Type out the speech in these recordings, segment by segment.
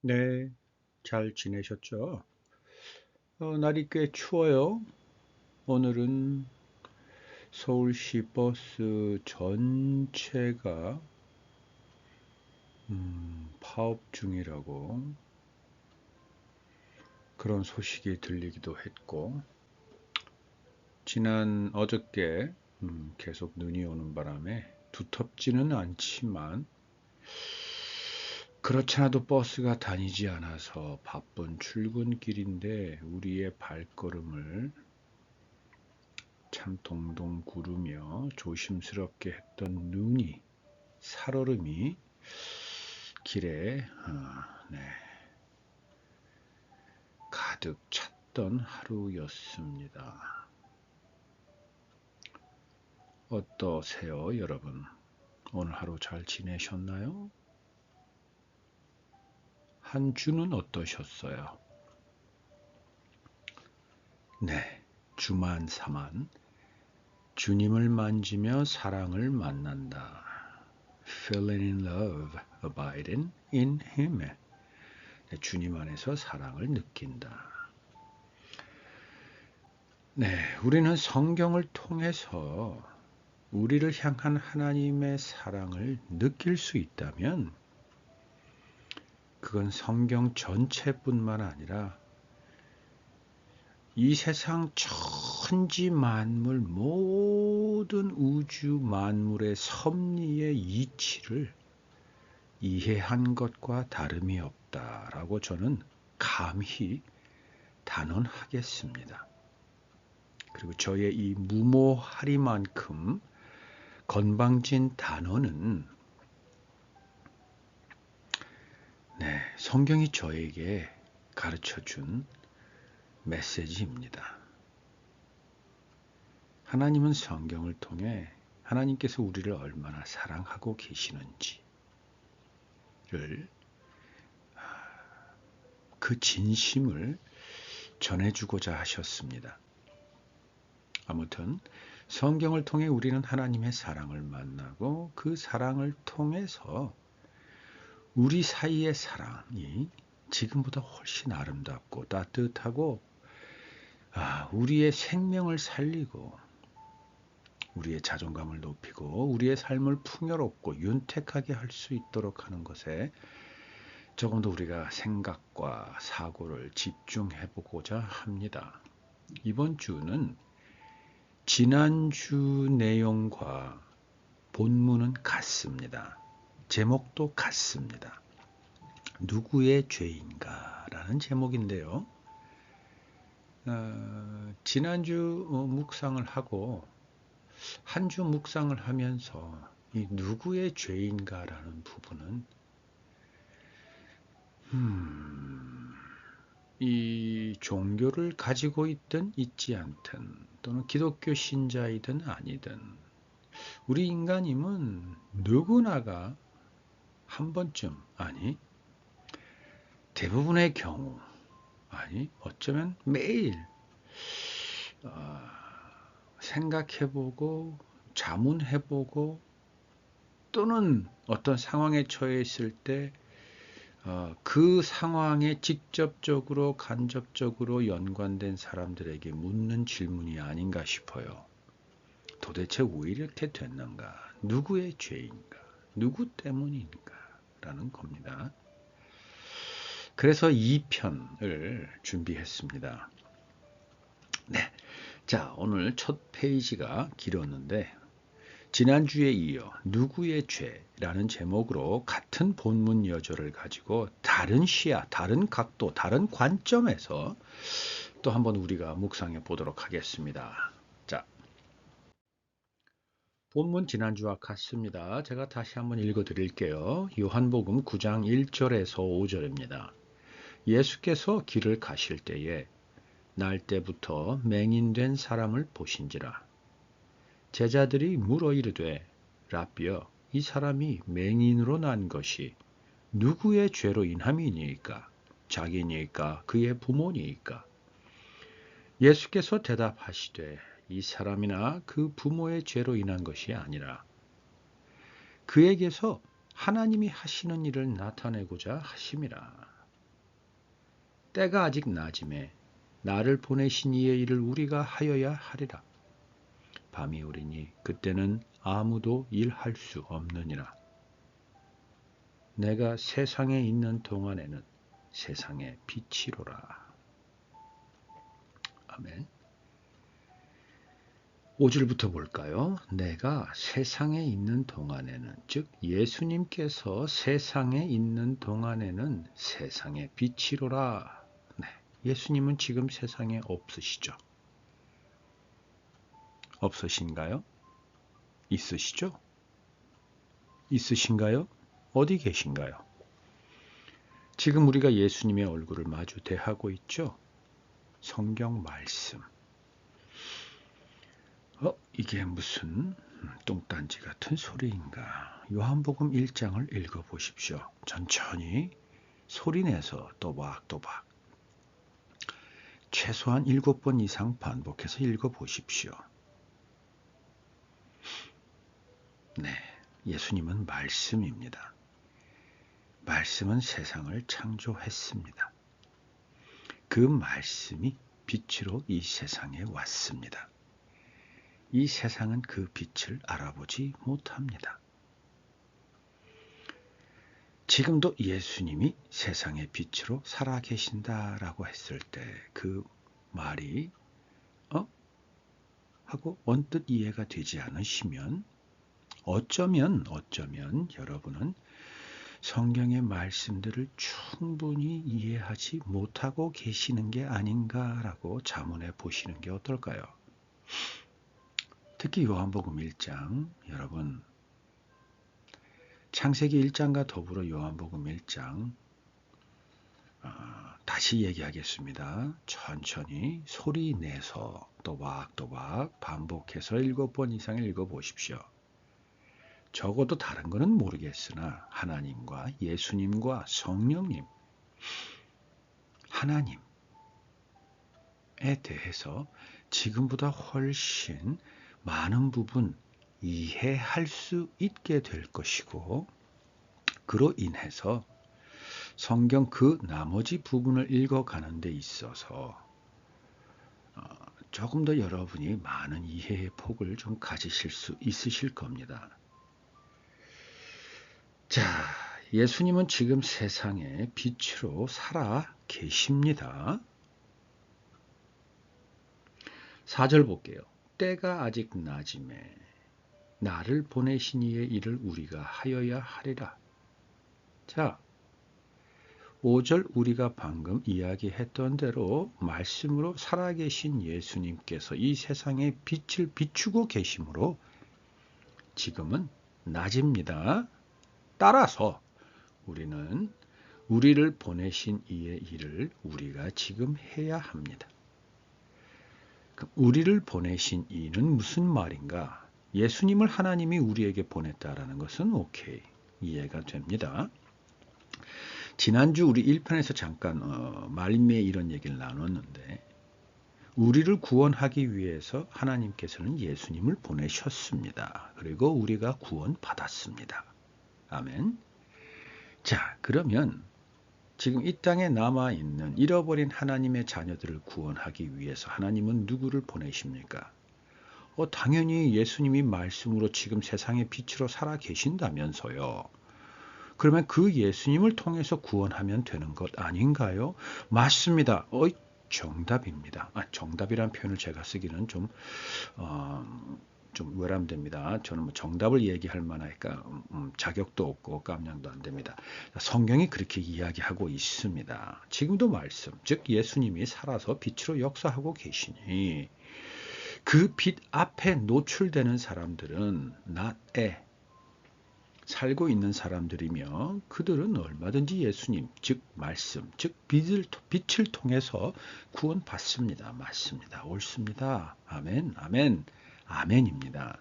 네, 잘 지내셨죠? 날이 꽤 추워요. 오늘은 서울시 버스 전체가 파업 중이라고 그런 소식이 들리기도 했고, 지난 어저께 계속 눈이 오는 바람에 두텁지는 않지만 그렇지 않아도 버스가 다니지 않아서 바쁜 출근길인데 우리의 발걸음을 참 동동 구르며 조심스럽게 했던 눈이 살얼음이 길에 네, 가득 찼던 하루였습니다. 어떠세요, 여러분? 오늘 하루 잘 지내셨나요? 한 주는 어떠셨어요? 네, 주만 사만 주님을 만지며 사랑을 만난다. Falling in love, abiding in Him. 주님 안에서 사랑을 느낀다. 네, 우리는 성경을 통해서 우리를 향한 하나님의 사랑을 느낄 수 있다면 그건 성경 전체뿐만 아니라 이 세상 천지 만물 모든 우주 만물의 섭리의 이치를 이해한 것과 다름이 없다라고 저는 감히 단언하겠습니다. 그리고 저의 이 무모하리만큼 건방진 단어는 성경이 저에게 가르쳐준 메시지입니다. 하나님은 성경을 통해 하나님께서 우리를 얼마나 사랑하고 계시는지를 그 진심을 전해주고자 하셨습니다. 아무튼 성경을 통해 우리는 하나님의 사랑을 만나고 그 사랑을 통해서 우리 사이의 사랑이 지금보다 훨씬 아름답고 따뜻하고 우리의 생명을 살리고 우리의 자존감을 높이고 우리의 삶을 풍요롭고 윤택하게 할 수 있도록 하는 것에 조금 더 우리가 생각과 사고를 집중해 보고자 합니다. 이번 주는 지난주 내용과 본문은 같습니다. 제목도 같습니다. 누구의 죄인가? 라는 제목인데요. 지난주 묵상을 하고 한 주 묵상을 하면서 이 누구의 죄인가? 라는 부분은 이 종교를 가지고 있든 있지 않든 또는 기독교 신자이든 아니든 우리 인간임은 누구나가 한 번쯤 대부분의 경우 어쩌면 매일 생각해보고 자문해보고 또는 어떤 상황에 처해 있을 때 그 상황에 직접적으로 간접적으로 연관된 사람들에게 묻는 질문이 아닌가 싶어요. 도대체 왜 이렇게 됐는가? 누구의 죄인가? 누구 때문인가? 라는 겁니다. 그래서 2편을 준비했습니다. 네. 자, 오늘 첫 페이지가 길었는데 지난주에 이어 누구의 죄라는 제목으로 같은 본문 여절을 가지고 다른 시야, 다른 각도, 다른 관점에서 또 한번 우리가 묵상해 보도록 하겠습니다. 자, 본문 지난주와 같습니다. 제가 다시 한번 읽어 드릴게요. 요한복음 9장 1절에서 5절입니다. 예수께서 길을 가실 때에 날 때부터 맹인된 사람을 보신지라. 제자들이 물어 이르되 라삐여 이 사람이 맹인으로 난 것이 누구의 죄로 인함이니이까? 자기니이까 그의 부모니이까? 예수께서 대답하시되 이 사람이나 그 부모의 죄로 인한 것이 아니라 그에게서 하나님이 하시는 일을 나타내고자 하심이라. 때가 아직 낮음에 나를 보내신 이의 일을 우리가 하여야 하리라. 밤이 오리니 그때는 아무도 일할 수 없느니라. 내가 세상에 있는 동안에는 세상의 빛이로라. 아멘. 5절부터 볼까요? 내가 세상에 있는 동안에는, 즉 예수님께서 세상에 있는 동안에는 세상의 빛이로라. 네, 예수님은 지금 세상에 없으시죠? 없으신가요? 있으시죠? 있으신가요? 어디 계신가요? 지금 우리가 예수님의 얼굴을 마주 대하고 있죠? 성경 말씀. 이게 무슨 똥단지 같은 소리인가? 요한복음 1장을 읽어보십시오. 천천히 소리내서 또박또박 최소한 7번 이상 반복해서 읽어보십시오. 네, 예수님은 말씀입니다. 말씀은 세상을 창조했습니다. 그 말씀이 빛으로 이 세상에 왔습니다. 이 세상은 그 빛을 알아보지 못합니다. 지금도 예수님이 세상의 빛으로 살아계신다라고 했을 때 그 말이 하고 언뜻 이해가 되지 않으시면 어쩌면 여러분은 성경의 말씀들을 충분히 이해하지 못하고 계시는 게 아닌가라고 자문해 보시는 게 어떨까요? 특히 요한복음 1장, 여러분 창세기 1장과 더불어 요한복음 1장 다시 얘기하겠습니다. 천천히 소리 내서 또박또박 반복해서 7번 이상 읽어보십시오. 적어도 다른 거는 모르겠으나 하나님과 예수님과 성령님, 하나님에 대해서 지금보다 훨씬 많은 부분 이해할 수 있게 될 것이고, 그로 인해서 성경 그 나머지 부분을 읽어가는 데 있어서 조금 더 여러분이 많은 이해의 폭을 좀 가지실 수 있으실 겁니다. 자, 예수님은 지금 세상에 빛으로 살아 계십니다. 4절 볼게요. 때가 아직 낮음에 나를 보내신 이의 일을 우리가 하여야 하리라. 자, 5절 우리가 방금 이야기했던 대로 말씀으로 살아계신 예수님께서 이 세상에 빛을 비추고 계시므로 지금은 낮입니다. 따라서 우리는 우리를 보내신 이의 일을 우리가 지금 해야 합니다. 우리를 보내신 이는 무슨 말인가? 예수님을 하나님이 우리에게 보냈다라는 것은 오케이, 이해가 됩니다. 지난주 우리 1편에서 잠깐 말미에 이런 얘기를 나눴는데, 우리를 구원하기 위해서 하나님께서는 예수님을 보내셨습니다. 그리고 우리가 구원받았습니다. 아멘. 자, 그러면 지금 이 땅에 남아있는 잃어버린 하나님의 자녀들을 구원하기 위해서 하나님은 누구를 보내십니까? 당연히 예수님이 말씀으로 지금 세상의 빛으로 살아 계신다면서요. 그러면 그 예수님을 통해서 구원하면 되는 것 아닌가요? 맞습니다. 정답입니다. 정답이란 표현을 제가 쓰기는 좀 외람됩니다. 저는 정답을 얘기할 만하니까 자격도 없고 깜냥도 안 됩니다. 성경이 그렇게 이야기하고 있습니다. 지금도 말씀, 즉 예수님이 살아서 빛으로 역사하고 계시니 그 빛 앞에 노출되는 사람들은 낫에 살고 있는 사람들이며, 그들은 얼마든지 예수님, 즉 말씀, 즉 빛을 통해서 구원받습니다. 맞습니다. 옳습니다. 아멘, 아멘, 아멘입니다.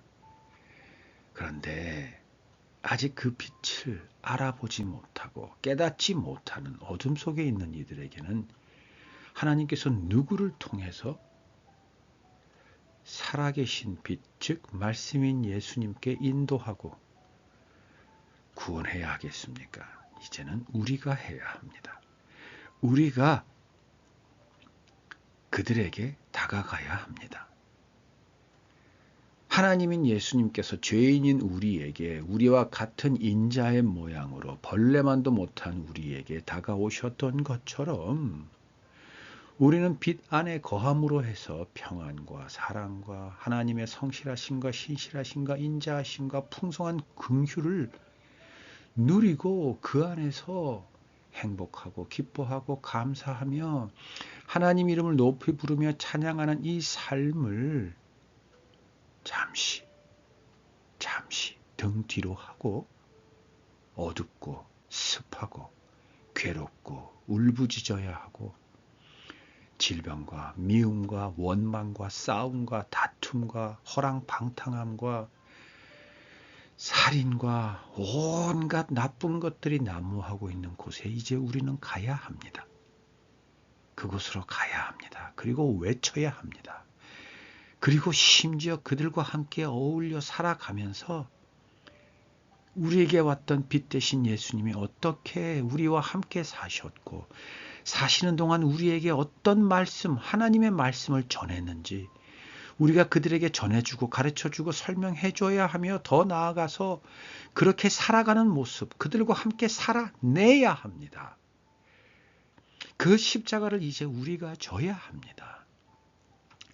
그런데 아직 그 빛을 알아보지 못하고 깨닫지 못하는 어둠 속에 있는 이들에게는 하나님께서 누구를 통해서 살아계신 빛, 즉 말씀인 예수님께 인도하고 구원해야 하겠습니까? 이제는 우리가 해야 합니다. 우리가 그들에게 다가가야 합니다. 하나님인 예수님께서 죄인인 우리에게 우리와 같은 인자의 모양으로 벌레만도 못한 우리에게 다가오셨던 것처럼 우리는 빛 안에 거함으로 해서 평안과 사랑과 하나님의 성실하심과 신실하심과 인자하심과 풍성한 긍휼을 누리고 그 안에서 행복하고 기뻐하고 감사하며 하나님 이름을 높이 부르며 찬양하는 이 삶을 잠시 등 뒤로 하고 어둡고 습하고 괴롭고 울부짖어야 하고 질병과 미움과 원망과 싸움과 다툼과 허랑방탕함과 살인과 온갖 나쁜 것들이 난무하고 있는 곳에 이제 우리는 가야 합니다. 그곳으로 가야 합니다. 그리고 외쳐야 합니다. 그리고 심지어 그들과 함께 어울려 살아가면서 우리에게 왔던 빛 대신 예수님이 어떻게 우리와 함께 사셨고 사시는 동안 우리에게 어떤 말씀, 하나님의 말씀을 전했는지 우리가 그들에게 전해주고 가르쳐주고 설명해줘야 하며 더 나아가서 그렇게 살아가는 모습, 그들과 함께 살아내야 합니다. 그 십자가를 이제 우리가 져야 합니다.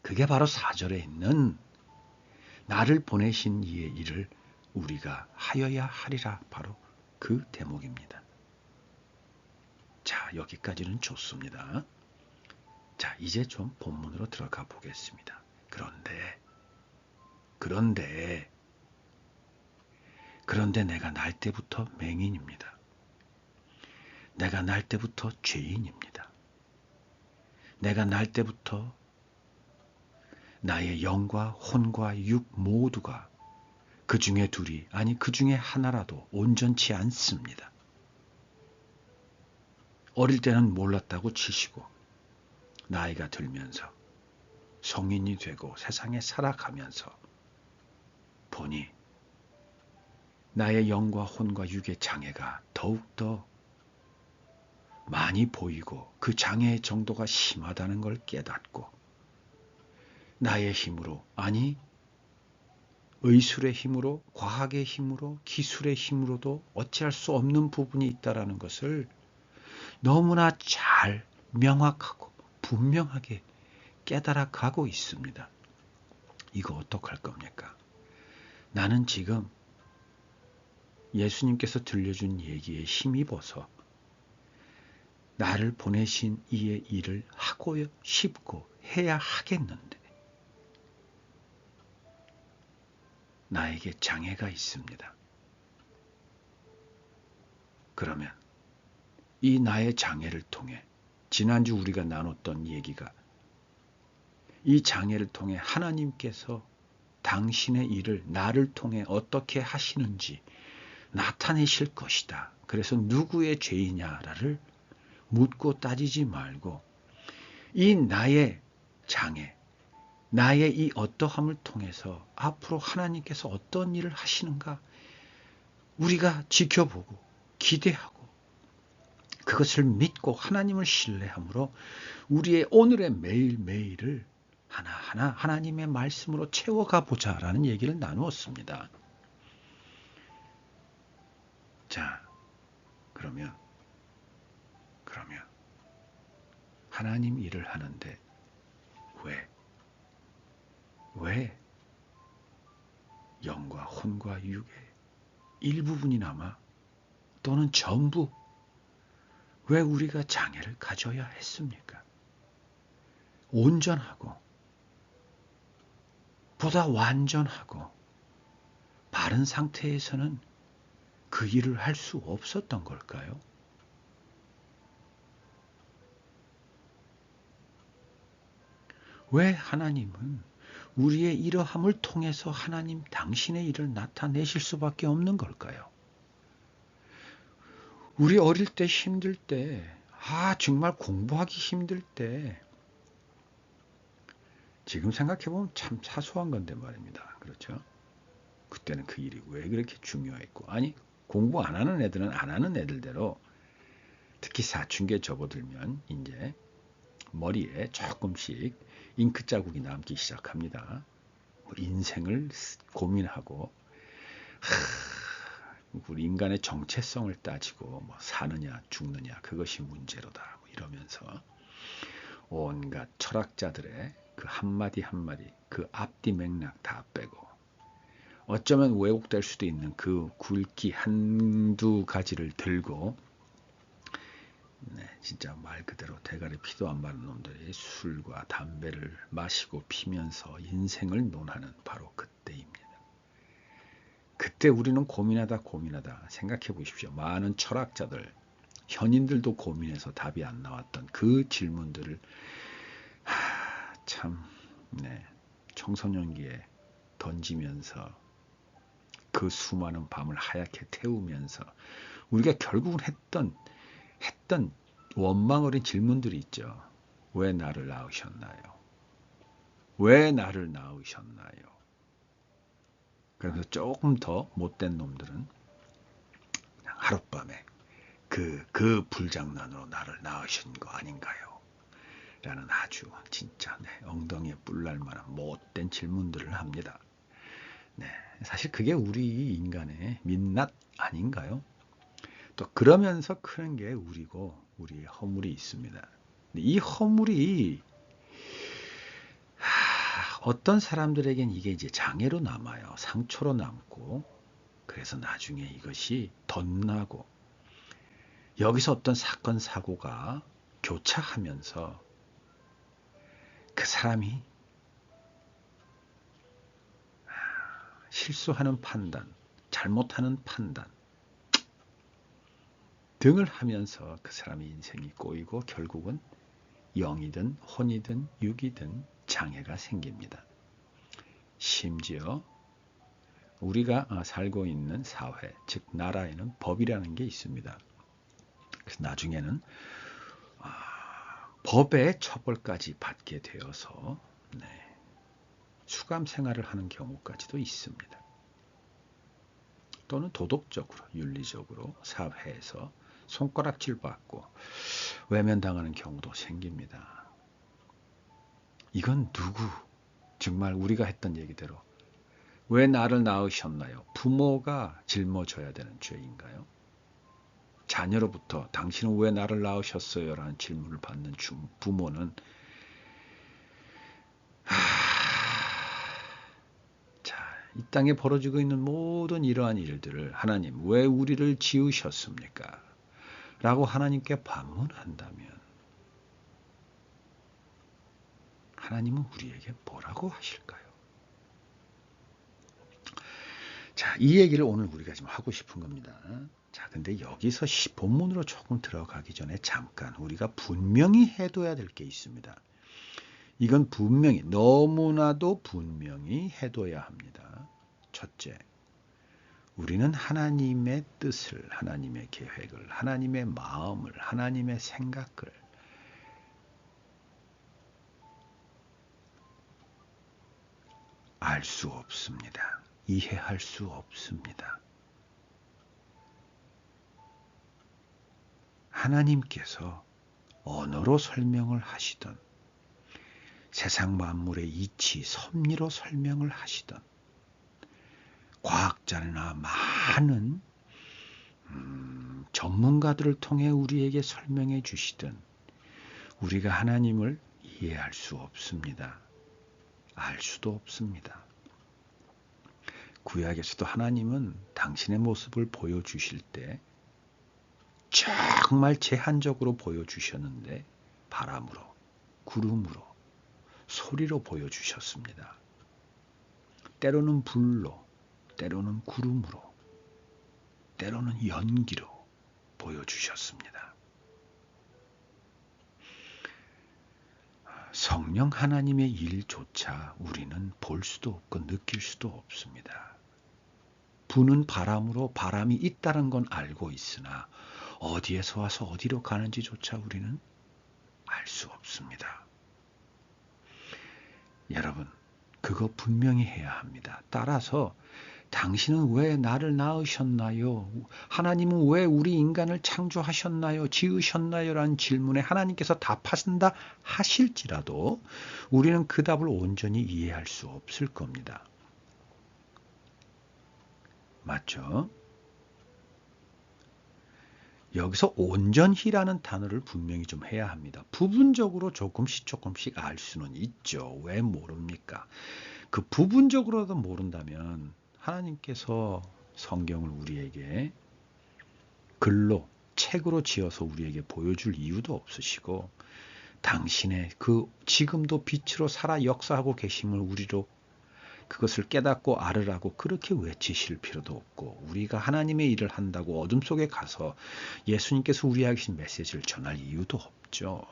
그게 바로 4절에 있는 나를 보내신 이의 일을 우리가 하여야 하리라, 바로 그 대목입니다. 자, 여기까지는 좋습니다. 자, 이제 좀 본문으로 들어가 보겠습니다. 그런데 내가 날 때부터 맹인입니다. 내가 날 때부터 죄인입니다. 내가 날 때부터 나의 영과 혼과 육 모두가 그 중에 둘이, 아니 그 중에 하나라도 온전치 않습니다. 어릴 때는 몰랐다고 치시고 나이가 들면서 성인이 되고 세상에 살아가면서 보니 나의 영과 혼과 육의 장애가 더욱더 많이 보이고 그 장애의 정도가 심하다는 걸 깨닫고 나의 힘으로, 아니 의술의 힘으로, 과학의 힘으로, 기술의 힘으로도 어찌할 수 없는 부분이 있다는 것을 너무나 잘 명확하고 분명하게 깨달아 가고 있습니다. 이거 어떡할 겁니까? 나는 지금 예수님께서 들려준 얘기에 힘입어서 나를 보내신 이의 일을 하고 싶고 해야 하겠는데 나에게 장애가 있습니다. 그러면 이 나의 장애를 통해 지난주 우리가 나눴던 얘기가 이 장애를 통해 하나님께서 당신의 일을 나를 통해 어떻게 하시는지 나타내실 것이다. 그래서 누구의 죄이냐를 묻고 따지지 말고 이 나의 장애, 나의 이 어떠함을 통해서 앞으로 하나님께서 어떤 일을 하시는가 우리가 지켜보고 기대하고 그것을 믿고 하나님을 신뢰함으로 우리의 오늘의 매일매일을 하나하나 하나님의 말씀으로 채워가 보자라는 얘기를 나누었습니다. 자, 그러면 하나님 일을 하는데 왜 영과 혼과 육의 일부분이나마 또는 전부 왜 우리가 장애를 가져야 했습니까? 온전하고 보다 완전하고 바른 상태에서는 그 일을 할 수 없었던 걸까요? 왜 하나님은 우리의 이러함을 통해서 하나님 당신의 일을 나타내실 수밖에 없는 걸까요? 우리 어릴 때 힘들 때, 정말 공부하기 힘들 때, 지금 생각해보면 참 사소한 건데 말입니다. 그렇죠? 그때는 그 일이 왜 그렇게 중요했고, 아니 공부 안 하는 애들은 안 하는 애들대로, 특히 사춘기에 접어들면 이제 머리에 조금씩 잉크 자국이 남기 시작합니다. 인생을 고민하고 우리 인간의 정체성을 따지고 사느냐 죽느냐 그것이 문제로다 이러면서 온갖 철학자들의 그 한마디 한마디 그 앞뒤 맥락 다 빼고 어쩌면 왜곡될 수도 있는 그 굵기 한두 가지를 들고 진짜 말 그대로 대가리 피도 안 마른 놈들이 술과 담배를 마시고 피면서 인생을 논하는 바로 그때입니다. 그때 우리는 고민하다 생각해 보십시오. 많은 철학자들, 현인들도 고민해서 답이 안 나왔던 그 질문들을 참 청소년기에 던지면서 그 수많은 밤을 하얗게 태우면서 우리가 결국은 했던 원망 어린 질문들이 있죠. 왜 나를 낳으셨나요? 왜 나를 낳으셨나요? 그래서 조금 더 못된 놈들은 그냥 하룻밤에 그 불장난으로 나를 낳으신 거 아닌가요? 라는 아주 진짜 엉덩이에 뿔날 만한 못된 질문들을 합니다. 사실 그게 우리 인간의 민낯 아닌가요? 또 그러면서 크는 게 우리고 우리의 허물이 있습니다. 이 허물이 어떤 사람들에겐 이게 이제 장애로 남아요. 상처로 남고 그래서 나중에 이것이 덧나고 여기서 어떤 사건 사고가 교차하면서 그 사람이 실수하는 판단, 잘못하는 판단 등을 하면서 그 사람의 인생이 꼬이고 결국은 영이든 혼이든 육이든 장애가 생깁니다. 심지어 우리가 살고 있는 사회, 즉 나라에는 법이라는 게 있습니다. 그래서 나중에는 법의 처벌까지 받게 되어서 수감 생활을 하는 경우까지도 있습니다. 또는 도덕적으로, 윤리적으로 사회에서 손가락질 받고 외면당하는 경우도 생깁니다. 이건 누구? 정말 우리가 했던 얘기대로 왜 나를 낳으셨나요? 부모가 짊어져야 되는 죄인가요? 자녀로부터 당신은 왜 나를 낳으셨어요? 라는 질문을 받는 부모는 이 땅에 벌어지고 있는 모든 이러한 일들을 하나님 왜 우리를 지으셨습니까? 라고 하나님께 반문한다면 하나님은 우리에게 뭐라고 하실까요? 자, 이 얘기를 오늘 우리가 지금 하고 싶은 겁니다. 자, 근데 여기서 본문으로 조금 들어가기 전에 잠깐 우리가 분명히 해둬야 될 게 있습니다. 이건 분명히 너무나도 분명히 해둬야 합니다. 첫째, 우리는 하나님의 뜻을, 하나님의 계획을, 하나님의 마음을, 하나님의 생각을 알 수 없습니다. 이해할 수 없습니다. 하나님께서 언어로 설명을 하시던 세상 만물의 이치, 섭리로 설명을 하시던 과학자나 많은 전문가들을 통해 우리에게 설명해 주시던 우리가 하나님을 이해할 수 없습니다. 알 수도 없습니다. 구약에서도 하나님은 당신의 모습을 보여주실 때 정말 제한적으로 보여주셨는데 바람으로, 구름으로, 소리로 보여주셨습니다. 때로는 불로, 때로는 구름으로, 때로는 연기로 보여주셨습니다. 성령 하나님의 일조차 우리는 볼 수도 없고 느낄 수도 없습니다. 부는 바람으로 바람이 있다는 건 알고 있으나 어디에서 와서 어디로 가는지조차 우리는 알 수 없습니다. 여러분, 그거 분명히 해야 합니다. 따라서 당신은 왜 나를 낳으셨나요? 하나님은 왜 우리 인간을 창조하셨나요? 지으셨나요? 라는 질문에 하나님께서 답하신다 하실지라도 우리는 그 답을 온전히 이해할 수 없을 겁니다. 맞죠? 여기서 온전히라는 단어를 분명히 좀 해야 합니다. 부분적으로 조금씩 알 수는 있죠. 왜 모릅니까? 그 부분적으로도 모른다면 하나님께서 성경을 우리에게 글로 책으로 지어서 우리에게 보여줄 이유도 없으시고 당신의 그 지금도 빛으로 살아 역사하고 계심을 우리로 그것을 깨닫고 알으라고 그렇게 외치실 필요도 없고 우리가 하나님의 일을 한다고 어둠 속에 가서 예수님께서 우리에게 주신 메시지를 전할 이유도 없죠.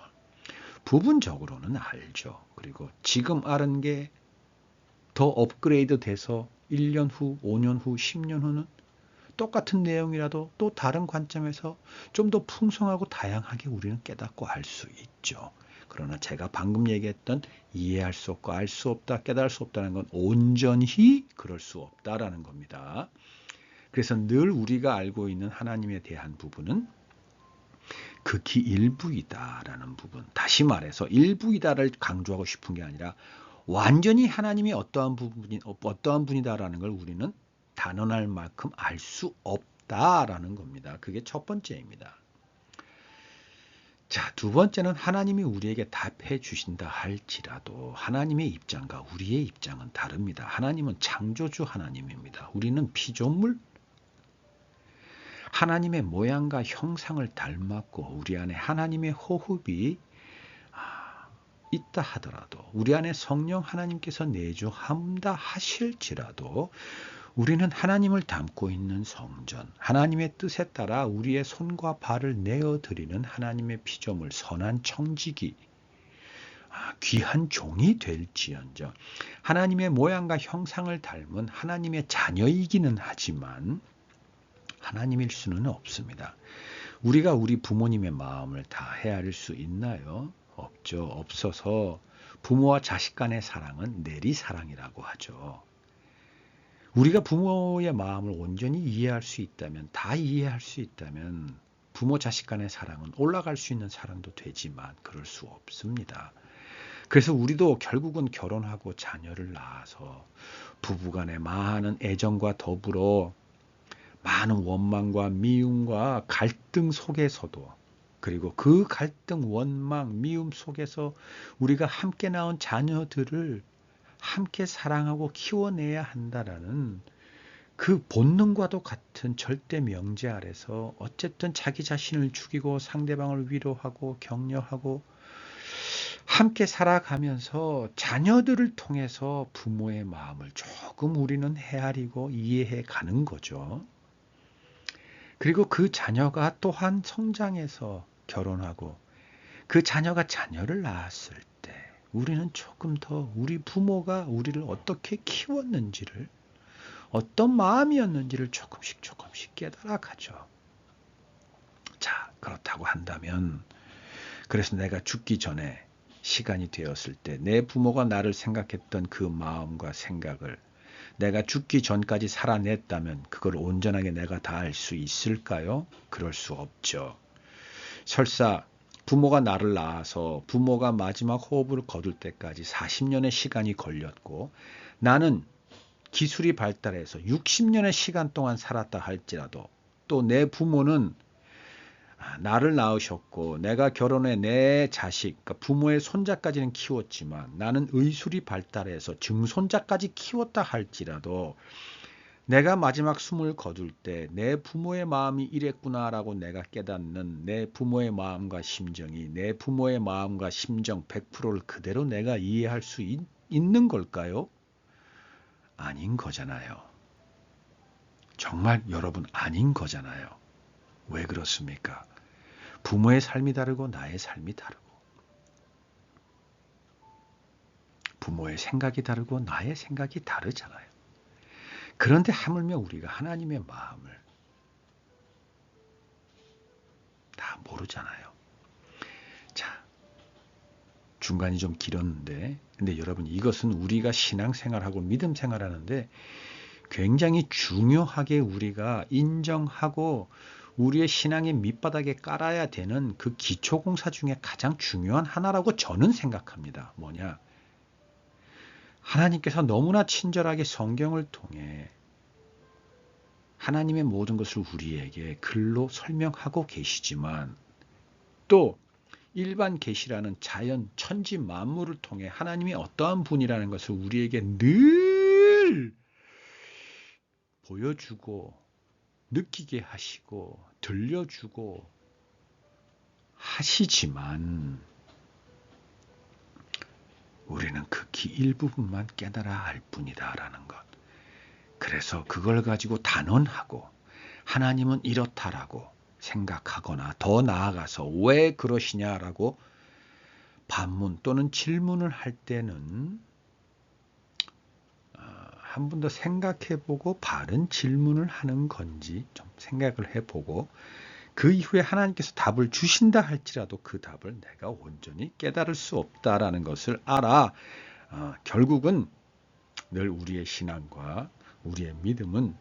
부분적으로는 알죠. 그리고 지금 아는 게 더 업그레이드 돼서 1년 후, 5년 후, 10년 후는 똑같은 내용이라도 또 다른 관점에서 좀 더 풍성하고 다양하게 우리는 깨닫고 알 수 있죠. 그러나 제가 방금 얘기했던 이해할 수 없고 알 수 없다, 깨달을 수 없다는 건 온전히 그럴 수 없다라는 겁니다. 그래서 늘 우리가 알고 있는 하나님에 대한 부분은 극히 일부이다라는 부분. 다시 말해서 일부이다를 강조하고 싶은 게 아니라 완전히 하나님이 어떠한 분이다라는 걸 우리는 단언할 만큼 알 수 없다라는 겁니다. 그게 첫 번째입니다. 자, 두 번째는 하나님이 우리에게 답해 주신다 할지라도 하나님의 입장과 우리의 입장은 다릅니다. 하나님은 창조주 하나님입니다. 우리는 피조물, 하나님의 모양과 형상을 닮았고 우리 안에 하나님의 호흡이 있다 하더라도 우리 안에 성령 하나님께서 내주한다 하실지라도 우리는 하나님을 담고 있는 성전, 하나님의 뜻에 따라 우리의 손과 발을 내어드리는 하나님의 피조물, 선한 청지기, 귀한 종이 될지언정 하나님의 모양과 형상을 닮은 하나님의 자녀이기는 하지만 하나님일 수는 없습니다. 우리가 우리 부모님의 마음을 다 헤아릴 수 있나요? 없죠. 없어서 부모와 자식 간의 사랑은 내리사랑이라고 하죠. 우리가 부모의 마음을 온전히 이해할 수 있다면, 다 이해할 수 있다면 부모 자식 간의 사랑은 올라갈 수 있는 사랑도 되지만 그럴 수 없습니다. 그래서 우리도 결국은 결혼하고 자녀를 낳아서 부부간의 많은 애정과 더불어 많은 원망과 미움과 갈등 속에서도 그리고 그 갈등, 원망, 미움 속에서 우리가 함께 낳은 자녀들을 함께 사랑하고 키워내야 한다라는 그 본능과도 같은 절대 명제 아래서 어쨌든 자기 자신을 죽이고 상대방을 위로하고 격려하고 함께 살아가면서 자녀들을 통해서 부모의 마음을 조금 우리는 헤아리고 이해해 가는 거죠. 그리고 그 자녀가 또한 성장해서 결혼하고 그 자녀가 자녀를 낳았을 때 우리는 조금 더 우리 부모가 우리를 어떻게 키웠는지를 어떤 마음이었는지를 조금씩 깨달아가죠. 자, 그렇다고 한다면 그래서 내가 죽기 전에 시간이 되었을 때 내 부모가 나를 생각했던 그 마음과 생각을 내가 죽기 전까지 살아냈다면 그걸 온전하게 내가 다 알 수 있을까요? 그럴 수 없죠. 설사 부모가 나를 낳아서 부모가 마지막 호흡을 거둘 때까지 40년의 시간이 걸렸고 나는 기술이 발달해서 60년의 시간 동안 살았다 할지라도 또 내 부모는 나를 낳으셨고 내가 결혼해 내 자식, 그러니까 부모의 손자까지는 키웠지만 나는 의술이 발달해서 증손자까지 키웠다 할지라도 내가 마지막 숨을 거둘 때 내 부모의 마음이 이랬구나라고 내가 깨닫는 내 부모의 마음과 심정이 내 부모의 마음과 심정 100%를 그대로 내가 이해할 수 있는 걸까요? 아닌 거잖아요. 정말 여러분 아닌 거잖아요. 왜 그렇습니까? 부모의 삶이 다르고 나의 삶이 다르고 부모의 생각이 다르고 나의 생각이 다르잖아요. 그런데 하물며 우리가 하나님의 마음을 다 모르잖아요. 자, 중간이 좀 길었는데 근데 여러분 이것은 우리가 신앙생활하고 믿음 생활하는데 굉장히 중요하게 우리가 인정하고 우리의 신앙의 밑바닥에 깔아야 되는 그 기초공사 중에 가장 중요한 하나라고 저는 생각합니다. 뭐냐? 하나님께서 너무나 친절하게 성경을 통해 하나님의 모든 것을 우리에게 글로 설명하고 계시지만 또 일반 계시라는 자연 천지 만물을 통해 하나님이 어떠한 분이라는 것을 우리에게 늘 보여주고 느끼게 하시고 들려주고 하시지만 우리는 극히 일부분만 깨달아 알 뿐이다라는 것. 그래서 그걸 가지고 단언하고 하나님은 이렇다라고 생각하거나 더 나아가서 왜 그러시냐라고 반문 또는 질문을 할 때는 한 번 더 생각해보고 바른 질문을 하는 건지 좀 생각을 해보고 그 이후에 하나님께서 답을 주신다 할지라도 그 답을 내가 온전히 깨달을 수 없다라는 것을 알아 결국은 늘 우리의 신앙과 우리의 믿음은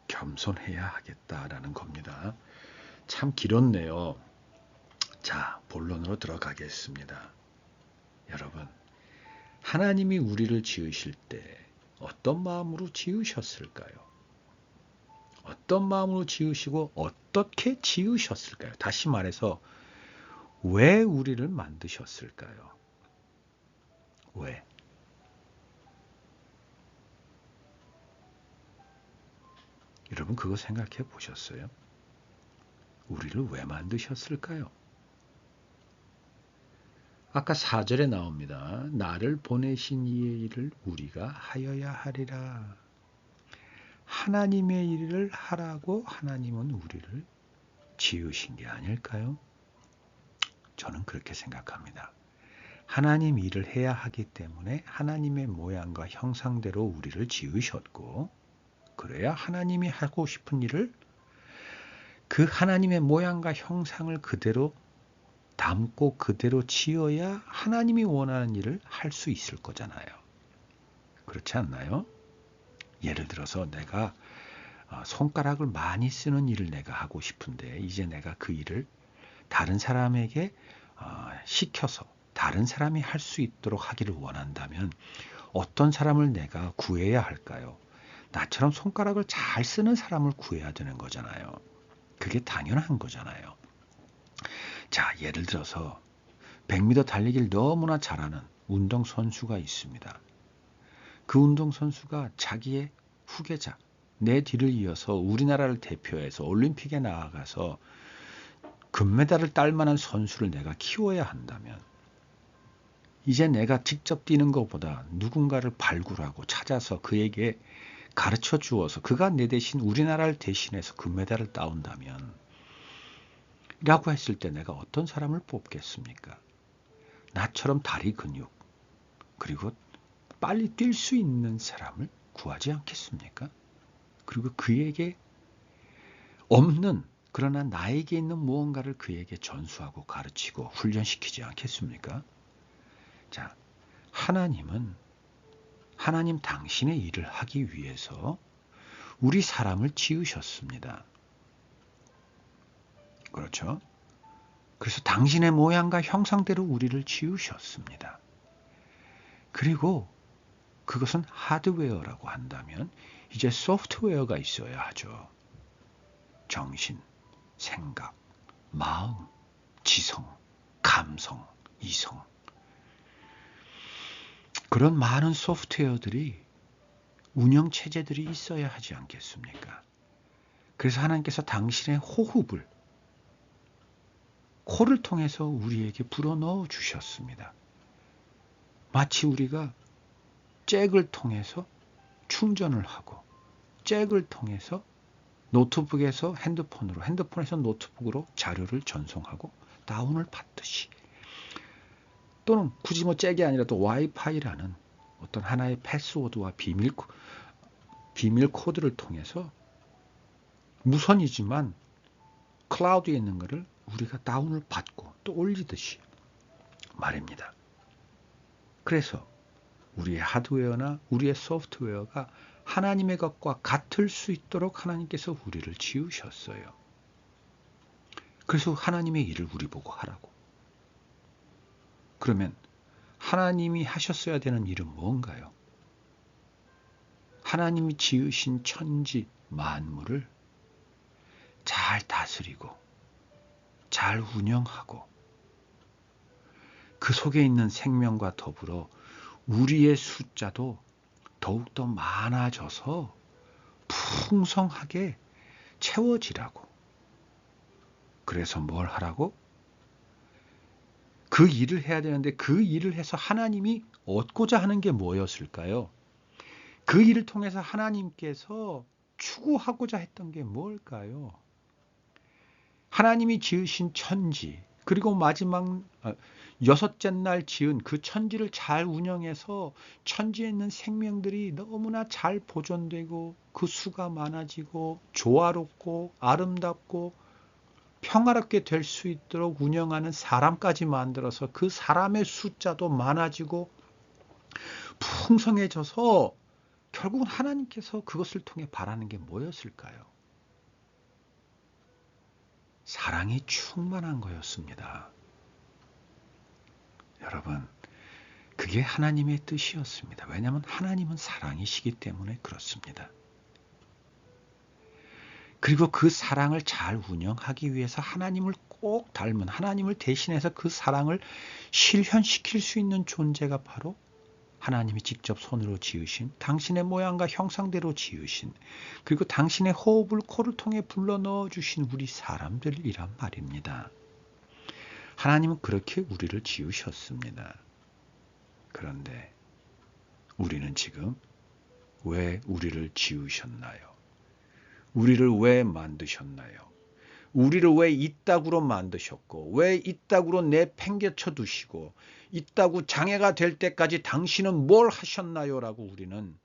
겸손해야 하겠다라는 겁니다. 참 길었네요. 자, 본론으로 들어가겠습니다. 여러분, 하나님이 우리를 지으실 때 어떤 마음으로 지으셨을까요? 어떤 마음으로 지으시고 어떻게 지으셨을까요? 다시 말해서 왜 우리를 만드셨을까요? 왜? 여러분 그거 생각해 보셨어요? 우리를 왜 만드셨을까요? 아까 4절에 나옵니다. 나를 보내신 이의 일을 우리가 하여야 하리라. 하나님의 일을 하라고 하나님은 우리를 지으신 게 아닐까요? 저는 그렇게 생각합니다. 하나님 일을 해야 하기 때문에 하나님의 모양과 형상대로 우리를 지으셨고 그래야 하나님이 하고 싶은 일을 그 하나님의 모양과 형상을 그대로 담고 그대로 지어야 하나님이 원하는 일을 할 수 있을 거잖아요. 그렇지 않나요? 예를 들어서 내가 손가락을 많이 쓰는 일을 내가 하고 싶은데 이제 내가 그 일을 다른 사람에게 시켜서 다른 사람이 할 수 있도록 하기를 원한다면 어떤 사람을 내가 구해야 할까요? 나처럼 손가락을 잘 쓰는 사람을 구해야 되는 거잖아요. 그게 당연한 거잖아요. 자, 예를 들어서 100m 달리기를 너무나 잘하는 운동선수가 있습니다. 그 운동선수가 자기의 후계자, 내 뒤를 이어서 우리나라를 대표해서 올림픽에 나아가서 금메달을 딸 만한 선수를 내가 키워야 한다면 이제 내가 직접 뛰는 것보다 누군가를 발굴하고 찾아서 그에게 가르쳐 주어서 그가 내 대신 우리나라를 대신해서 금메달을 따온다면 라고 했을 때 내가 어떤 사람을 뽑겠습니까? 나처럼 다리 근육 그리고 빨리 뛸 수 있는 사람을 구하지 않겠습니까? 그리고 그에게 없는 그러나 나에게 있는 무언가를 그에게 전수하고 가르치고 훈련시키지 않겠습니까? 자, 하나님은 하나님 당신의 일을 하기 위해서 우리 사람을 지으셨습니다. 그렇죠? 그래서 당신의 모양과 형상대로 우리를 지으셨습니다. 그리고 그것은 하드웨어라고 한다면 이제 소프트웨어가 있어야 하죠. 정신, 생각, 마음, 지성, 감성, 이성. 그런 많은 소프트웨어들이 운영체제들이 있어야 하지 않겠습니까? 그래서 하나님께서 당신의 호흡을 코를 통해서 우리에게 불어넣어 주셨습니다. 마치 우리가 잭을 통해서 충전을 하고 잭을 통해서 노트북에서 핸드폰으로 핸드폰에서 노트북으로 자료를 전송하고 다운을 받듯이 또는 굳이 뭐 잭이 아니라도 와이파이라는 어떤 하나의 패스워드와 비밀 코드를 통해서 무선이지만 클라우드에 있는 것을 우리가 다운을 받고 또 올리듯이 말입니다. 그래서 우리의 하드웨어나 우리의 소프트웨어가 하나님의 것과 같을 수 있도록 하나님께서 우리를 지으셨어요. 그래서 하나님의 일을 우리 보고 하라고. 그러면 하나님이 하셨어야 되는 일은 뭔가요? 하나님이 지으신 천지 만물을 잘 다스리고 잘 운영하고 그 속에 있는 생명과 더불어 우리의 숫자도 더욱더 많아져서 풍성하게 채워지라고. 그래서 뭘 하라고? 그 일을 해야 되는데 그 일을 해서 하나님이 얻고자 하는 게 뭐였을까요? 그 일을 통해서 하나님께서 추구하고자 했던 게 뭘까요? 하나님이 지으신 천지, 그리고 마지막 여섯째 날 지은 그 천지를 잘 운영해서 천지에 있는 생명들이 너무나 잘 보존되고 그 수가 많아지고 조화롭고 아름답고 평화롭게 될 수 있도록 운영하는 사람까지 만들어서 그 사람의 숫자도 많아지고 풍성해져서 결국은 하나님께서 그것을 통해 바라는 게 뭐였을까요? 사랑이 충만한 거였습니다. 여러분, 그게 하나님의 뜻이었습니다. 왜냐하면 하나님은 사랑이시기 때문에 그렇습니다. 그리고 그 사랑을 잘 운영하기 위해서 하나님을 꼭 닮은, 하나님을 대신해서 그 사랑을 실현시킬 수 있는 존재가 바로 하나님이 직접 손으로 지으신, 당신의 모양과 형상대로 지으신, 그리고 당신의 호흡을 코를 통해 불러 넣어주신 우리 사람들이란 말입니다. 하나님은 그렇게 우리를 지으셨습니다. 그런데 우리는 지금 왜 우리를 지으셨나요? 우리를 왜 만드셨나요? 우리를 왜 이따구로 만드셨고, 왜 이따구로 내팽개쳐 두시고, 이따구 장애가 될 때까지 당신은 뭘 하셨나요? 라고 우리는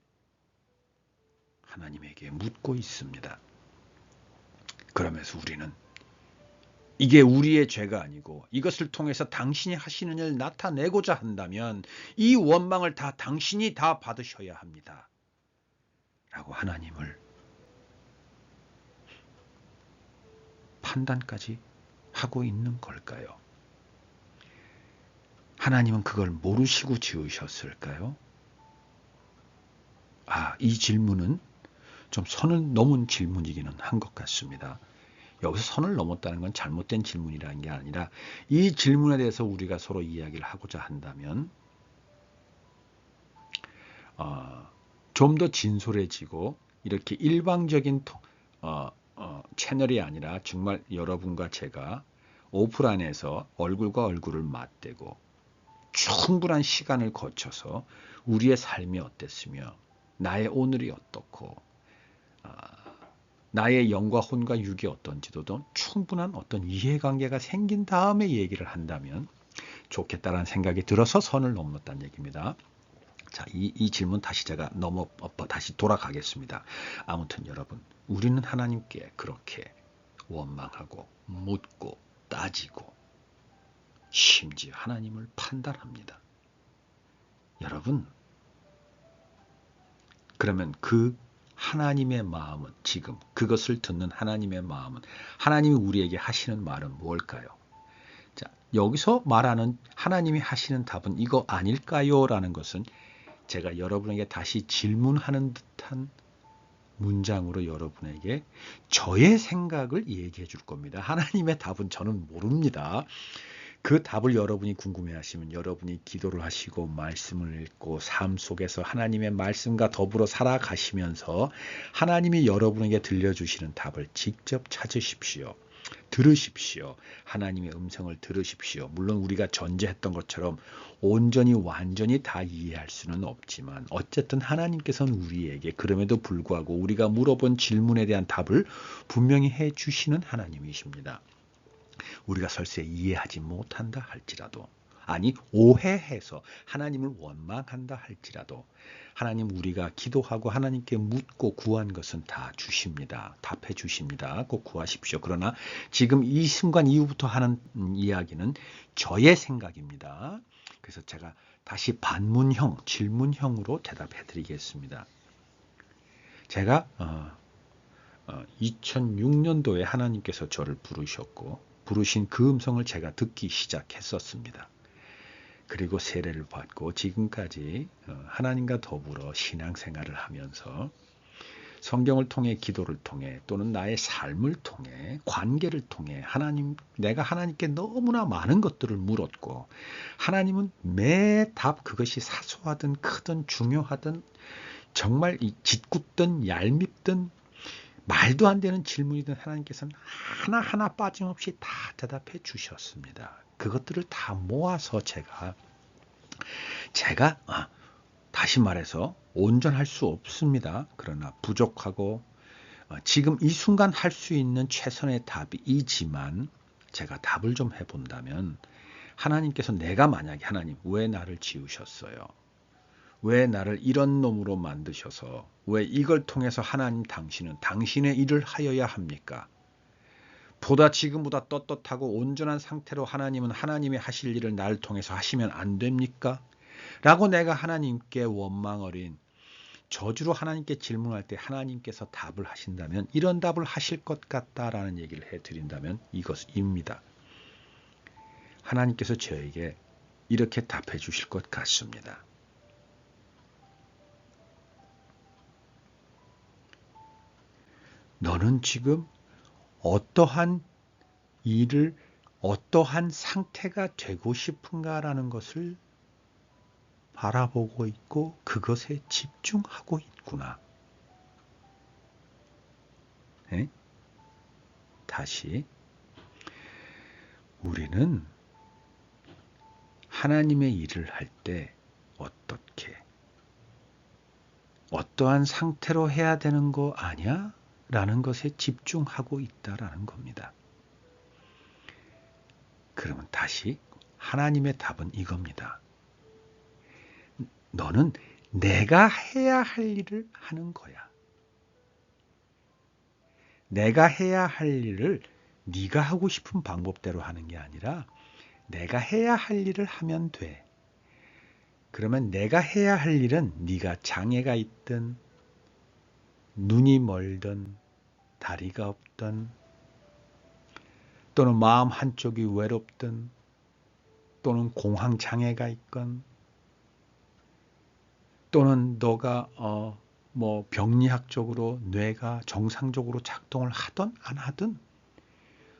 하나님에게 묻고 있습니다. 그러면서 우리는 이게 우리의 죄가 아니고 이것을 통해서 당신이 하시는 일을 나타내고자 한다면 이 원망을 다 당신이 다 받으셔야 합니다. 라고 하나님을 판단까지 하고 있는 걸까요? 하나님은 그걸 모르시고 지으셨을까요? 이 질문은 좀 선을 넘은 질문이기는 한 것 같습니다. 여기서 선을 넘었다는 건 잘못된 질문이라는 게 아니라 이 질문에 대해서 우리가 서로 이야기를 하고자 한다면 좀 더 진솔해지고 이렇게 일방적인 채널이 아니라 정말 여러분과 제가 오프라인에서 얼굴과 얼굴을 맞대고 충분한 시간을 거쳐서 우리의 삶이 어땠으며 나의 오늘이 어떻고 나의 영과 혼과 육이 어떤지도 충분한 어떤 이해관계가 생긴 다음에 얘기를 한다면 좋겠다라는 생각이 들어서 선을 넘었다는 얘기입니다. 자, 이 질문 다시 제가 다시 돌아가겠습니다. 아무튼 여러분, 우리는 하나님께 그렇게 원망하고 묻고 따지고 심지어 하나님을 판단합니다. 여러분, 그러면 그 하나님의 마음은, 지금 그것을 듣는 하나님의 마음은, 하나님이 우리에게 하시는 말은 뭘까요? 자, 여기서 말하는 하나님이 하시는 답은 이거 아닐까요? 라는 것은 제가 여러분에게 다시 질문하는 듯한 문장으로 여러분에게 저의 생각을 얘기해 줄 겁니다. 하나님의 답은 저는 모릅니다. 그 답을 여러분이 궁금해하시면 여러분이 기도를 하시고 말씀을 읽고 삶 속에서 하나님의 말씀과 더불어 살아가시면서 하나님이 여러분에게 들려주시는 답을 직접 찾으십시오. 들으십시오. 하나님의 음성을 들으십시오. 물론 우리가 전제했던 것처럼 온전히 완전히 다 이해할 수는 없지만 어쨌든 하나님께서는 우리에게 그럼에도 불구하고 우리가 물어본 질문에 대한 답을 분명히 해주시는 하나님이십니다. 우리가 설사 이해하지 못한다 할지라도, 아니 오해해서 하나님을 원망한다 할지라도 하나님, 우리가 기도하고 하나님께 묻고 구한 것은 다 주십니다. 답해 주십니다. 꼭 구하십시오. 그러나 지금 이 순간 이후부터 하는 이야기는 저의 생각입니다. 그래서 제가 다시 반문형, 질문형으로 대답해 드리겠습니다. 제가 2006년도에 하나님께서 저를 부르셨고 부르신 그 음성을 제가 듣기 시작했었습니다. 그리고 세례를 받고 지금까지 하나님과 더불어 신앙생활을 하면서 성경을 통해 기도를 통해 또는 나의 삶을 통해 관계를 통해 내가 하나님께 너무나 많은 것들을 물었고 하나님은 매 답 그것이 사소하든 크든 중요하든 정말 짓궂든 얄밉든 말도 안 되는 질문이든 하나님께서는 하나하나 빠짐없이 다 대답해 주셨습니다. 그것들을 다 모아서 제가 다시 말해서 온전할 수 없습니다. 그러나 부족하고 지금 이 순간 할 수 있는 최선의 답이지만 제가 답을 좀 해본다면 하나님께서 내가 만약에 하나님 왜 나를 지으셨어요? 왜 나를 이런 놈으로 만드셔서 왜 이걸 통해서 하나님 당신은 당신의 일을 하여야 합니까? 지금보다 떳떳하고 온전한 상태로 하나님은 하나님이 하실 일을 나를 통해서 하시면 안 됩니까? 라고 내가 하나님께 원망 어린 저주로 하나님께 질문할 때 하나님께서 답을 하신다면 이런 답을 하실 것 같다라는 얘기를 해드린다면 이것입니다. 하나님께서 저에게 이렇게 답해 주실 것 같습니다. 너는 지금 어떠한 일을 어떠한 상태가 되고 싶은가라는 것을 바라보고 있고 그것에 집중하고 있구나. 네? 다시 우리는 하나님의 일을 할 때 어떻게 어떠한 상태로 해야 되는 거 아니야? 라는 것에 집중하고 있다라는 겁니다. 그러면 다시 하나님의 답은 이겁니다. 너는 내가 해야 할 일을 하는 거야. 내가 해야 할 일을 네가 하고 싶은 방법대로 하는 게 아니라 내가 해야 할 일을 하면 돼. 그러면 내가 해야 할 일은 네가 장애가 있든 눈이 멀든 다리가 없든 또는 마음 한쪽이 외롭든 또는 공황장애가 있건 또는 너가 병리학적으로 뇌가 정상적으로 작동을 하든 안 하든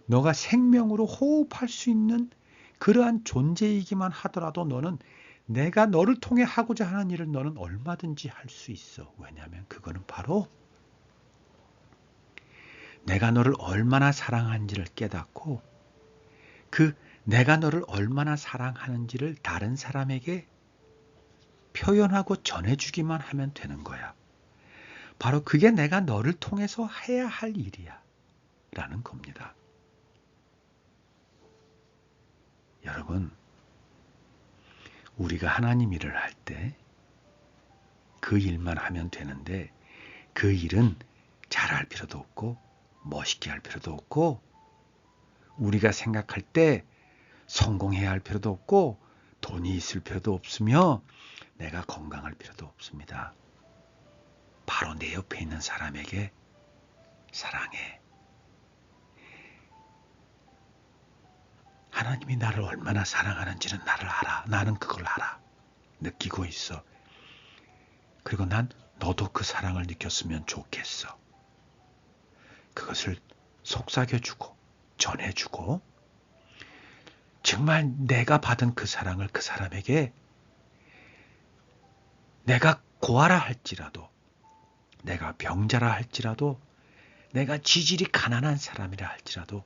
너가 생명으로 호흡할 수 있는 그러한 존재이기만 하더라도 너는 내가 너를 통해 하고자 하는 일을 너는 얼마든지 할 수 있어. 왜냐하면 그거는 바로 내가 너를 얼마나 사랑하는지를 깨닫고 그 내가 너를 얼마나 사랑하는지를 다른 사람에게 표현하고 전해주기만 하면 되는 거야. 바로 그게 내가 너를 통해서 해야 할 일이야. 라는 겁니다. 여러분, 우리가 하나님 일을 할 때 그 일만 하면 되는데 그 일은 잘할 필요도 없고 멋있게 할 필요도 없고 우리가 생각할 때 성공해야 할 필요도 없고 돈이 있을 필요도 없으며 내가 건강할 필요도 없습니다. 바로 내 옆에 있는 사람에게 사랑해. 하나님이 나를 얼마나 사랑하는지는 나는 그걸 알아. 느끼고 있어. 그리고 난 너도 그 사랑을 느꼈으면 좋겠어. 그것을 속삭여주고 전해주고 정말 내가 받은 그 사랑을 그 사람에게 내가 고아라 할지라도 내가 병자라 할지라도 내가 지질이 가난한 사람이라 할지라도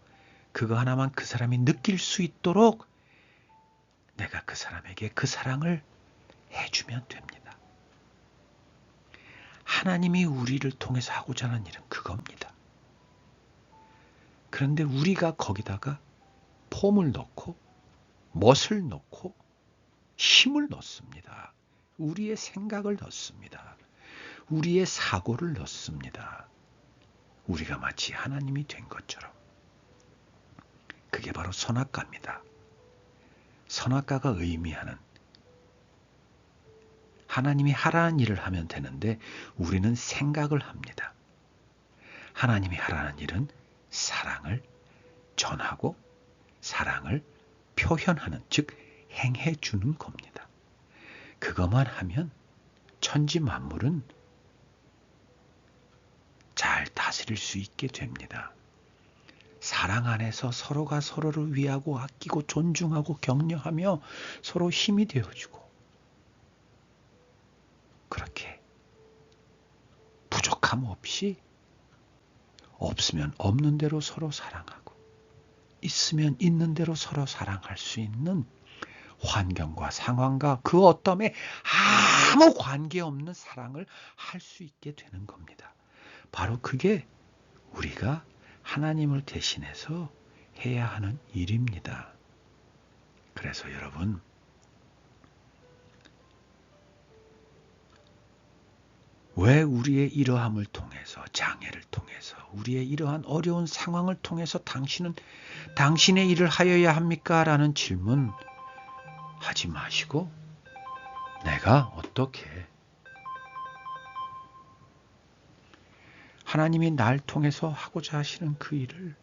그거 하나만 그 사람이 느낄 수 있도록 내가 그 사람에게 그 사랑을 해주면 됩니다. 하나님이 우리를 통해서 하고자 하는 일은 그겁니다. 그런데 우리가 거기다가 폼을 넣고 멋을 넣고 힘을 넣습니다. 우리의 생각을 넣습니다. 우리의 사고를 넣습니다. 우리가 마치 하나님이 된 것처럼. 그게 바로 선악과입니다. 선악과가 의미하는 하나님이 하라는 일을 하면 되는데 우리는 생각을 합니다. 하나님이 하라는 일은 사랑을 전하고 사랑을 표현하는, 즉 행해 주는 겁니다. 그것만 하면 천지 만물은 잘 다스릴 수 있게 됩니다. 사랑 안에서 서로가 서로를 위하고 아끼고 존중하고 격려하며 서로 힘이 되어주고, 그렇게 부족함 없이 없으면 없는 대로 서로 사랑하고 있으면 있는 대로 서로 사랑할 수 있는 환경과 상황과 그 어떠함에 아무 관계없는 사랑을 할 수 있게 되는 겁니다. 바로 그게 우리가 하나님을 대신해서 해야 하는 일입니다. 그래서 여러분, 왜 우리의 이러함을 통해서, 장애를 통해서, 우리의 이러한 어려운 상황을 통해서 당신은 당신의 일을 하여야 합니까? 라는 질문 하지 마시고, 내가 어떻게 하나님이 날 통해서 하고자 하시는 그 일을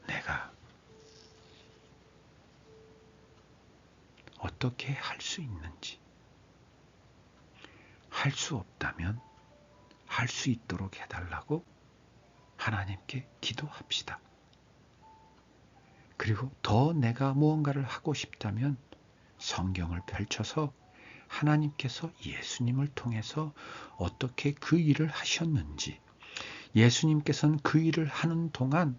내가 어떻게 할 수 있는지, 할 수 없다면 할 수 있도록 해달라고 하나님께 기도합시다. 그리고 더 내가 무언가를 하고 싶다면 성경을 펼쳐서 하나님께서 예수님을 통해서 어떻게 그 일을 하셨는지, 예수님께서는 그 일을 하는 동안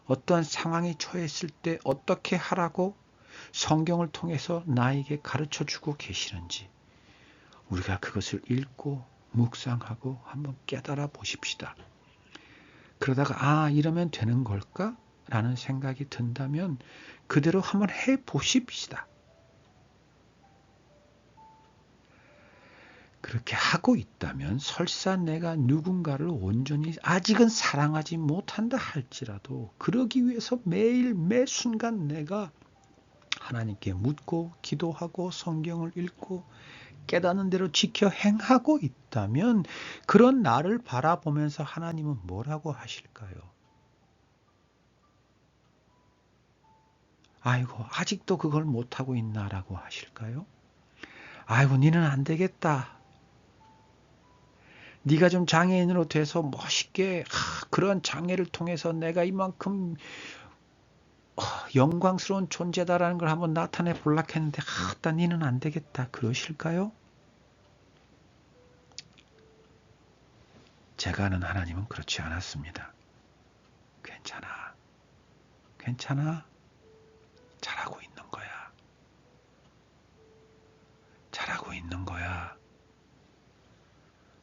어떠한 상황에 처했을 때 어떻게 하라고 성경을 통해서 나에게 가르쳐주고 계시는지 우리가 그것을 읽고 묵상하고 한번 깨달아 보십시다. 그러다가 이러면 되는 걸까? 라는 생각이 든다면 그대로 한번 해보십시다. 그렇게 하고 있다면 설사 내가 누군가를 온전히 아직은 사랑하지 못한다 할지라도 그러기 위해서 매일 매 순간 내가 하나님께 묻고 기도하고 성경을 읽고 깨닫는 대로 지켜 행하고 있다면 그런 나를 바라보면서 하나님은 뭐라고 하실까요? 아이고, 아직도 그걸 못하고 있나라고 하실까요? 아이고, 니는 안 되겠다. 네가 좀 장애인으로 돼서 멋있게 그런 장애를 통해서 내가 이만큼 영광스러운 존재다라는 걸 한번 나타내 볼라 했는데 니는 안 되겠다. 그러실까요? 제가 아는 하나님은 그렇지 않았습니다. 괜찮아. 괜찮아. 잘하고 있는 거야. 잘하고 있는 거야.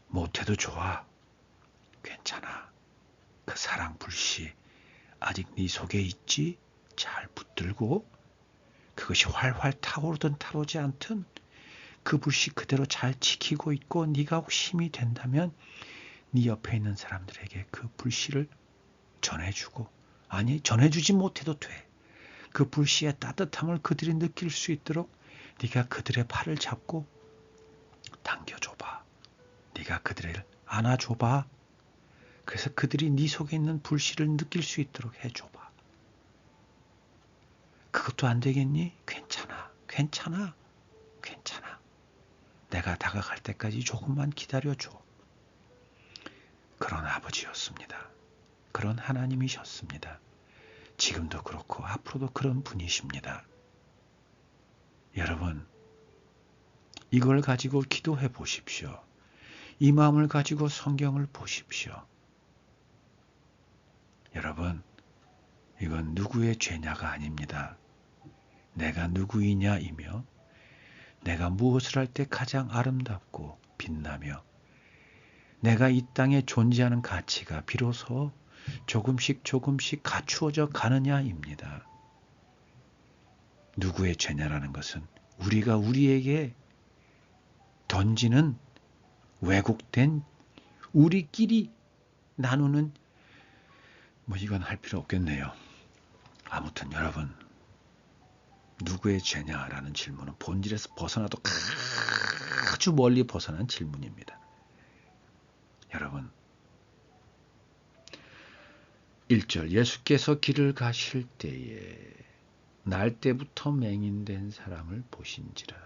못해도 좋아. 괜찮아. 그 사랑 불씨 아직 네 속에 있지? 잘 붙들고 그것이 활활 타오르든 타오르지 않든 그 불씨 그대로 잘 지키고 있고 네가 힘이 된다면 네 옆에 있는 사람들에게 그 불씨를 전해주고, 아니 전해주지 못해도 돼. 그 불씨의 따뜻함을 그들이 느낄 수 있도록 네가 그들의 팔을 잡고 당겨줘봐. 네가 그들을 안아줘봐. 그래서 그들이 네 속에 있는 불씨를 느낄 수 있도록 해줘봐. 그것도 안 되겠니? 괜찮아. 괜찮아. 괜찮아. 내가 다가갈 때까지 조금만 기다려줘. 그런 아버지였습니다. 그런 하나님이셨습니다. 지금도 그렇고 앞으로도 그런 분이십니다. 여러분, 이걸 가지고 기도해 보십시오. 이 마음을 가지고 성경을 보십시오. 여러분, 이건 누구의 죄냐가 아닙니다. 내가 누구이냐이며 내가 무엇을 할 때 가장 아름답고 빛나며 내가 이 땅에 존재하는 가치가 비로소 조금씩 조금씩 갖추어져 가느냐입니다. 누구의 죄냐라는 것은 우리가 우리에게 던지는 왜곡된 우리끼리 나누는 이건 할 필요 없겠네요. 아무튼 여러분, 누구의 죄냐라는 질문은 본질에서 벗어나도 아주 멀리 벗어난 질문입니다. 여러분, 1절 예수께서 길을 가실 때에 날 때부터 맹인된 사람을 보신지라.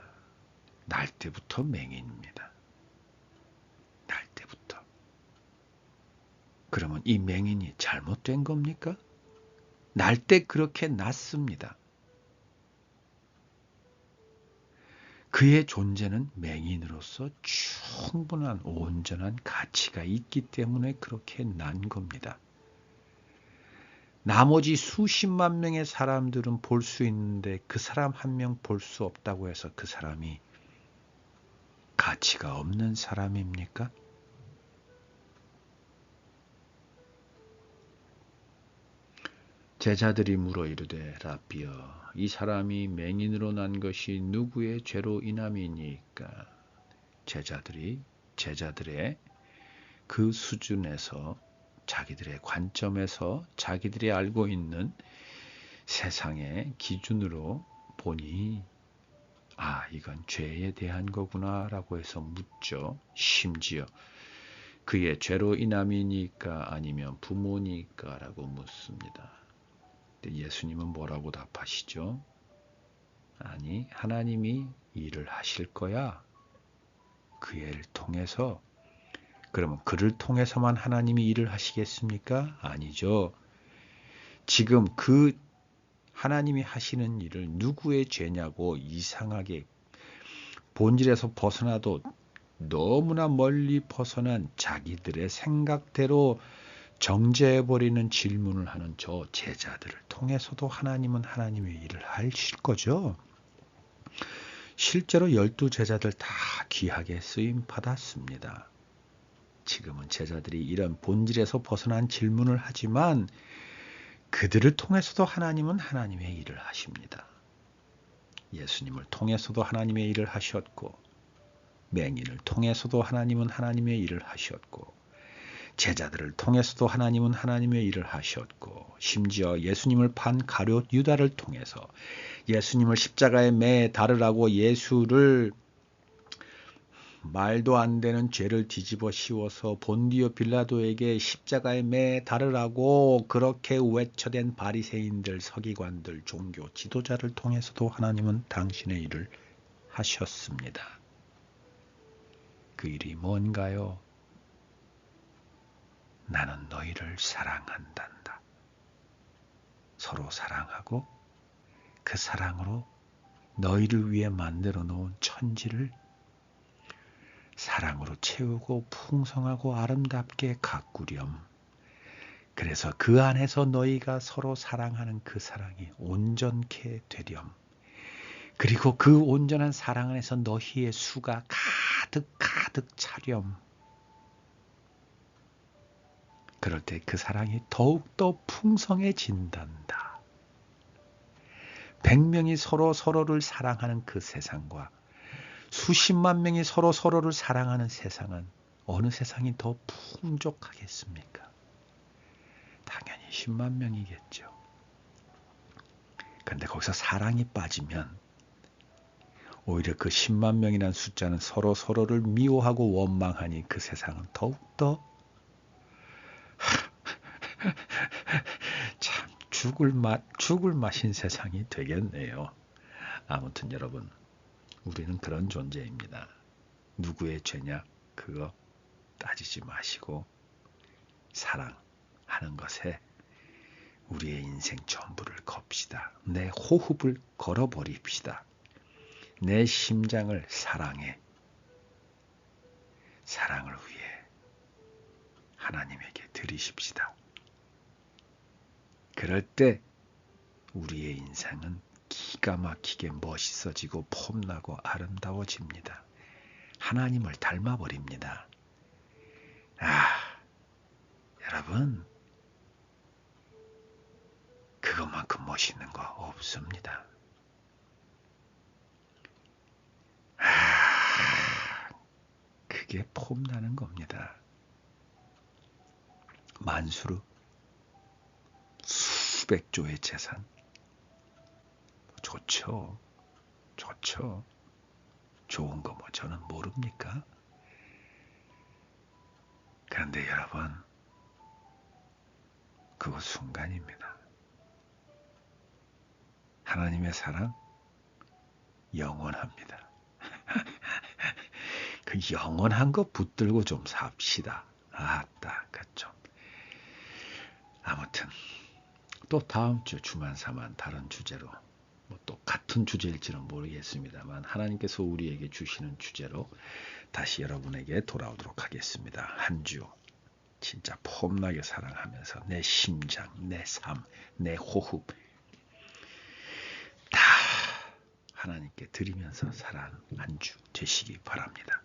날 때부터 맹인입니다. 날 때부터. 그러면 이 맹인이 잘못된 겁니까? 날 때 그렇게 났습니다. 그의 존재는 맹인으로서 충분한 온전한 가치가 있기 때문에 그렇게 난 겁니다. 나머지 수십만 명의 사람들은 볼 수 있는데 그 사람 한 명 볼 수 없다고 해서 그 사람이 가치가 없는 사람입니까? 제자들이 물어 이르되 라삐여 이 사람이 맹인으로 난 것이 누구의 죄로 인함이니까? 제자들의 그 수준에서 자기들의 관점에서 자기들이 알고 있는 세상의 기준으로 보니 이건 죄에 대한 거구나 라고 해서 묻죠. 심지어 그의 죄로 인함이니까 아니면 부모니까 라고 묻습니다. 근데 예수님은 뭐라고 답하시죠? 아니, 하나님이 일을 하실 거야. 그 애를 통해서. 그러면 그를 통해서만 하나님이 일을 하시겠습니까? 아니죠. 지금 그 하나님이 하시는 일을 누구의 죄냐고 이상하게 본질에서 벗어나도 너무나 멀리 벗어난 자기들의 생각대로 정죄해버리는 질문을 하는 저 제자들을 통해서도 하나님은 하나님의 일을 하실 거죠. 실제로 12제자들 다 귀하게 쓰임 받았습니다. 지금은 제자들이 이런 본질에서 벗어난 질문을 하지만 그들을 통해서도 하나님은 하나님의 일을 하십니다. 예수님을 통해서도 하나님의 일을 하셨고 맹인을 통해서도 하나님은 하나님의 일을 하셨고 제자들을 통해서도 하나님은 하나님의 일을 하셨고 심지어 예수님을 판 가룟 유다를 통해서 예수님을 십자가에 매 달으라고 예수를 말도 안 되는 죄를 뒤집어 씌워서 본디오 빌라도에게 십자가에 매 달으라고 그렇게 외쳐댄 바리새인들, 서기관들, 종교 지도자를 통해서도 하나님은 당신의 일을 하셨습니다. 그 일이 뭔가요? 나는 너희를 사랑한단다. 서로 사랑하고 그 사랑으로 너희를 위해 만들어 놓은 천지를 사랑으로 채우고 풍성하고 아름답게 가꾸렴. 그래서 그 안에서 너희가 서로 사랑하는 그 사랑이 온전케 되렴. 그리고 그 온전한 사랑 안에서 너희의 수가 가득 차렴. 그럴 때 그 사랑이 더욱더 풍성해진단다. 100명이 서로를 사랑하는 그 세상과 수십만 명이 서로를 사랑하는 세상은 어느 세상이 더 풍족하겠습니까? 당연히 10만 명이겠죠. 그런데 거기서 사랑이 빠지면 오히려 그 10만 명이라는 숫자는 서로를 미워하고 원망하니 그 세상은 더욱더 참 죽을 맛인 세상이 되겠네요. 아무튼 여러분, 우리는 그런 존재입니다. 누구의 죄냐? 그거 따지지 마시고 사랑하는 것에 우리의 인생 전부를 겁시다. 내 호흡을 걸어버립시다. 내 심장을 사랑을 위해 하나님에게 드리십시다. 그럴 때 우리의 인생은 기가 막히게 멋있어지고 폼나고 아름다워집니다. 하나님을 닮아버립니다. 여러분, 그것만큼 멋있는 거 없습니다. 그게 폼나는 겁니다. 만수르 수백조의 재산. 좋죠. 좋은 거 뭐 저는 모릅니까? 그런데 여러분, 그거 순간입니다. 하나님의 사랑 영원합니다. 그 영원한 거 붙들고 좀 삽시다. 아따, 그 좀. 아무튼 또 다음 주 주만 삼한 다른 주제로, 뭐 또 같은 주제일지는 모르겠습니다만 하나님께서 우리에게 주시는 주제로 다시 여러분에게 돌아오도록 하겠습니다. 한 주 진짜 폼나게 사랑하면서 내 심장, 내 삶, 내 호흡 다 하나님께 드리면서 살아가는 한 주 되시기 바랍니다.